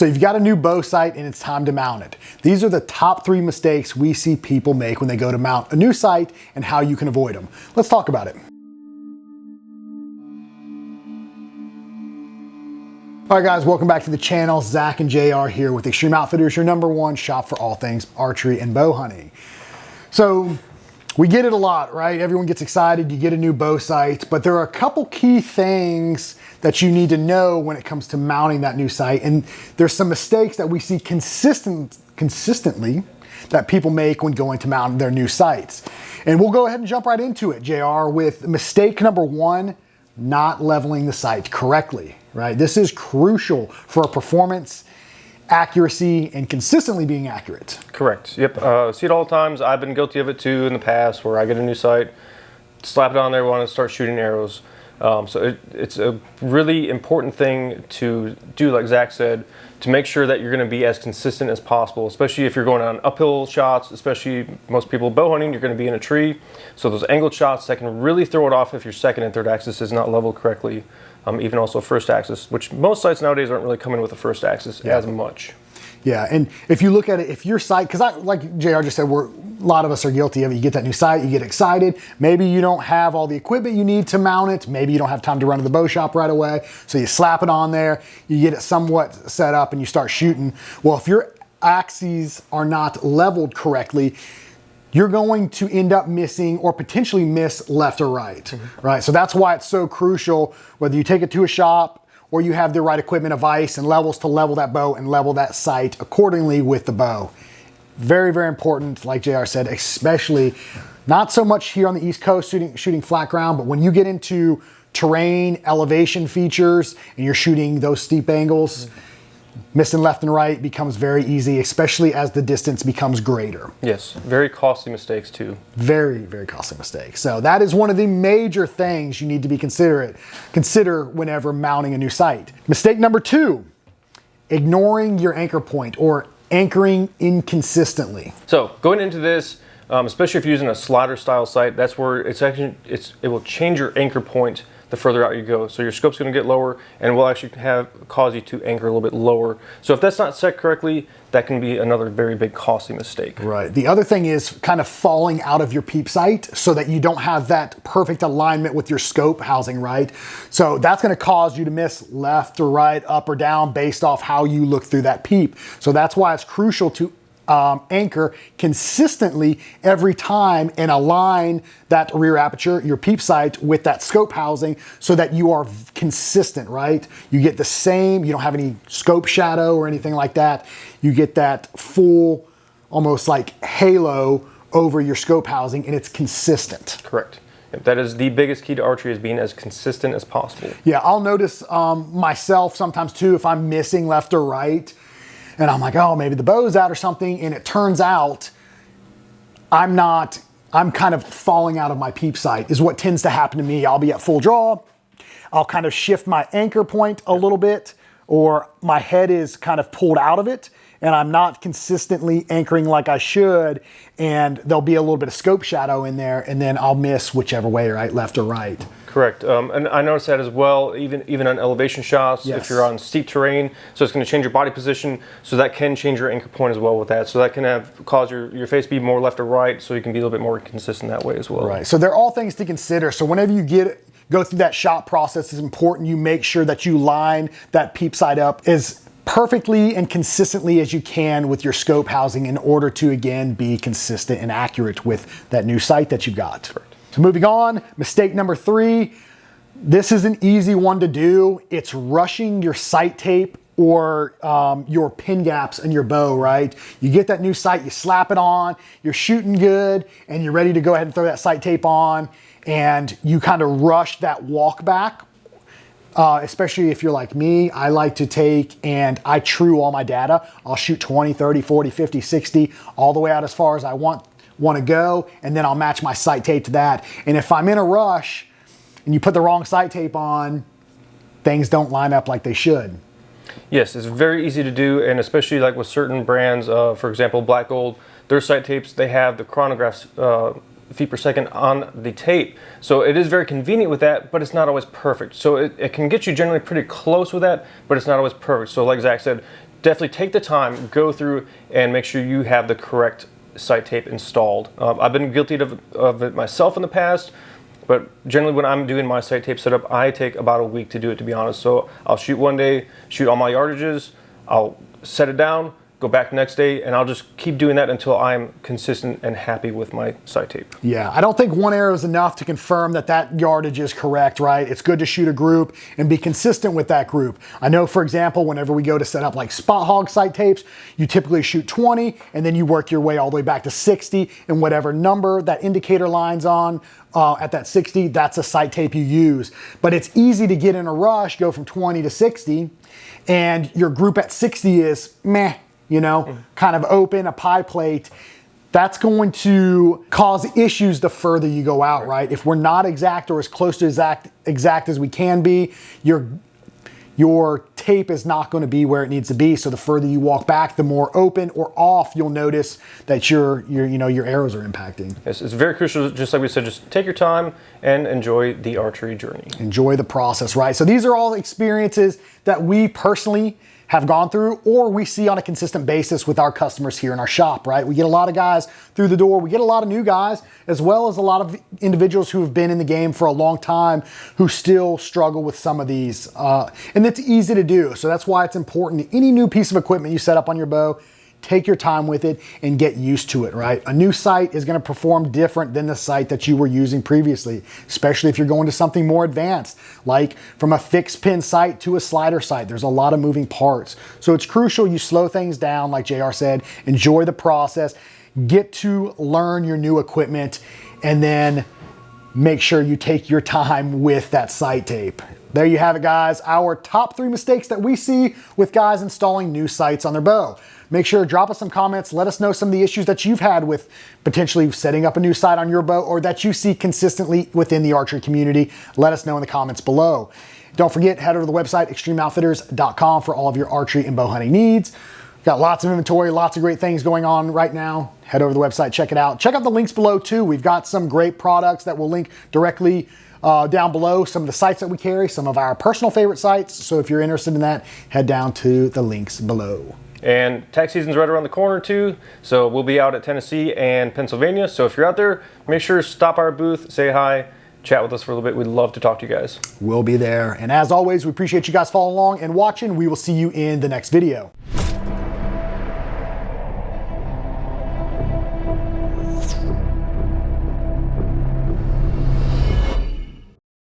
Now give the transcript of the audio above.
So you've got a new bow sight and it's time to mount it. These are the top 3 mistakes we see people make when they go to mount a new sight and how you can avoid them. Let's talk about it. All right guys, welcome back to the channel. Zach and JR here with Extreme Outfitters, your #1 shop for all things archery and bow hunting. So we get it a lot, right? Everyone gets excited, you get a new bow sight, but there are a couple key things that you need to know when it comes to mounting that new sight. And there's some mistakes that we see consistently that people make when going to mount their new sights. And we'll go ahead and jump right into it, JR, with mistake number 1, not leveling the sight correctly, right? This is crucial for performance, accuracy, and consistently being accurate. Correct. Yep. See it all the times. I've been guilty of it too in the past, where I get a new sight, slap it on there, want to start shooting arrows. So it's a really important thing to do, like Zach said, to make sure that you're going to be as consistent as possible, especially if you're going on uphill shots, especially most people bow hunting, you're going to be in a tree. So those angled shots that can really throw it off if your second and third axis is not leveled correctly. Even also first axis, which most sights nowadays aren't really coming with the first axis as much. Yeah, and if you look at it, if your sight, because like JR just said, a lot of us are guilty of it. You get that new sight, you get excited. Maybe you don't have all the equipment you need to mount it. Maybe you don't have time to run to the bow shop right away. So you slap it on there, you get it somewhat set up and you start shooting. Well, if your axes are not leveled correctly, you're going to end up missing or potentially miss left or right, right? So that's why it's so crucial, whether you take it to a shop or you have the right equipment, a vise and levels to level that bow and level that sight accordingly with the bow. Very, very important, like JR said, especially not so much here on the East Coast shooting flat ground, but when you get into terrain, elevation features, and you're shooting those steep angles, missing left and right becomes very easy, especially as the distance becomes greater. Yes, very costly mistakes too. Very, very costly mistakes. So that is one of the major things you need to be consider whenever mounting a new sight. Mistake number 2, ignoring your anchor point or anchoring inconsistently. So going into this, especially if you're using a slider style sight, that's where it will change your anchor point the further out you go. So your scope's going to get lower and will actually cause you to anchor a little bit lower. So if that's not set correctly, that can be another very big costly mistake. Right. The other thing is kind of falling out of your peep sight so that you don't have that perfect alignment with your scope housing, right? So that's going to cause you to miss left or right, up or down based off how you look through that peep. So that's why it's crucial to anchor consistently every time and align that rear aperture, your peep sight, with that scope housing so that you are consistent, right? You get the same, you don't have any scope shadow or anything like that. You get that full, almost like halo over your scope housing, and it's consistent. Correct. That is the biggest key to archery, is being as consistent as possible. Yeah, I'll notice myself sometimes too, if I'm missing left or right, and I'm like, oh, maybe the bow's out or something. And it turns out I'm kind of falling out of my peep sight is what tends to happen to me. I'll be at full draw. I'll kind of shift my anchor point a little bit, or my head is kind of pulled out of it and I'm not consistently anchoring like I should. And there'll be a little bit of scope shadow in there, and then I'll miss whichever way, right? Left or right. Correct. And I noticed that as well, even on elevation shots, if you're on steep terrain, so it's going to change your body position, so that can change your anchor point as well with that. So that can cause your face to be more left or right, so you can be a little bit more consistent that way as well. Right. So they're all things to consider. So whenever you go through that shot process, it's important you make sure that you line that peep sight up as perfectly and consistently as you can with your scope housing in order to, again, be consistent and accurate with that new sight that you've got. Correct. So moving on, mistake number 3. This is an easy one to do. It's rushing your sight tape or your pin gaps in your bow, right? You get that new sight, you slap it on, you're shooting good, and you're ready to go ahead and throw that sight tape on, and you kind of rush that walk back. Especially if you're like me, I like to take and I true all my data. I'll shoot 20, 30, 40, 50, 60, all the way out as far as I want to go, and then I'll match my sight tape to that. And if I'm in a rush and you put the wrong sight tape on, things don't line up like they should. Yes, it's very easy to do, and especially like with certain brands, for example, Black Gold, their sight tapes, they have the chronographs feet per second on the tape. So it is very convenient with that, but it's not always perfect. So it can get you generally pretty close with that, but it's not always perfect. So like Zach said, definitely take the time, go through and make sure you have the correct sight tape installed. I've been guilty of it myself in the past, but generally when I'm doing my sight tape setup, I take about a week to do it, to be honest. So I'll shoot one day, shoot all my yardages, I'll set it down, go back the next day, and I'll just keep doing that until I'm consistent and happy with my sight tape. Yeah, I don't think one arrow is enough to confirm that that yardage is correct, right? It's good to shoot a group and be consistent with that group. I know, for example, whenever we go to set up like Spot Hogg sight tapes, you typically shoot 20 and then you work your way all the way back to 60, and whatever number that indicator line's on at that 60, that's a sight tape you use. But it's easy to get in a rush, go from 20 to 60, and your group at 60 is meh, you know, kind of open, a pie plate. That's going to cause issues the further you go out, right? If we're not exact or as close to exact as we can be, your tape is not going to be where it needs to be. So the further you walk back, the more open or off you'll notice that your arrows are impacting. It's very crucial, just like we said, just take your time and enjoy the archery journey. Enjoy the process, right? So these are all experiences that we personally have gone through or we see on a consistent basis with our customers here in our shop, right? We get a lot of guys through the door. We get a lot of new guys, as well as a lot of individuals who have been in the game for a long time who still struggle with some of these. And it's easy to do. So that's why it's important. Any new piece of equipment you set up on your bow, take your time with it and get used to it, right? A new sight is gonna perform different than the sight that you were using previously, especially if you're going to something more advanced, like from a fixed pin sight to a slider sight. There's a lot of moving parts. So it's crucial you slow things down, like JR said, enjoy the process, get to learn your new equipment, and then make sure you take your time with that sight tape. There you have it, guys. Our top 3 mistakes that we see with guys installing new sights on their bow. Make sure to drop us some comments. Let us know some of the issues that you've had with potentially setting up a new sight on your bow or that you see consistently within the archery community. Let us know in the comments below. Don't forget, head over to the website, extremeoutfitters.com, for all of your archery and bow hunting needs. Got lots of inventory, lots of great things going on right now. Head over to the website, check it out. Check out the links below too. We've got some great products that will link directly down below, some of the sites that we carry, some of our personal favorite sites. So if you're interested in that, head down to the links below. And tax season's right around the corner too, so we'll be out at Tennessee and Pennsylvania. So if you're out there, make sure to stop our booth, say hi, chat with us for a little bit. We'd love to talk to you guys. We'll be there. And as always, we appreciate you guys following along and watching. We will see you in the next video.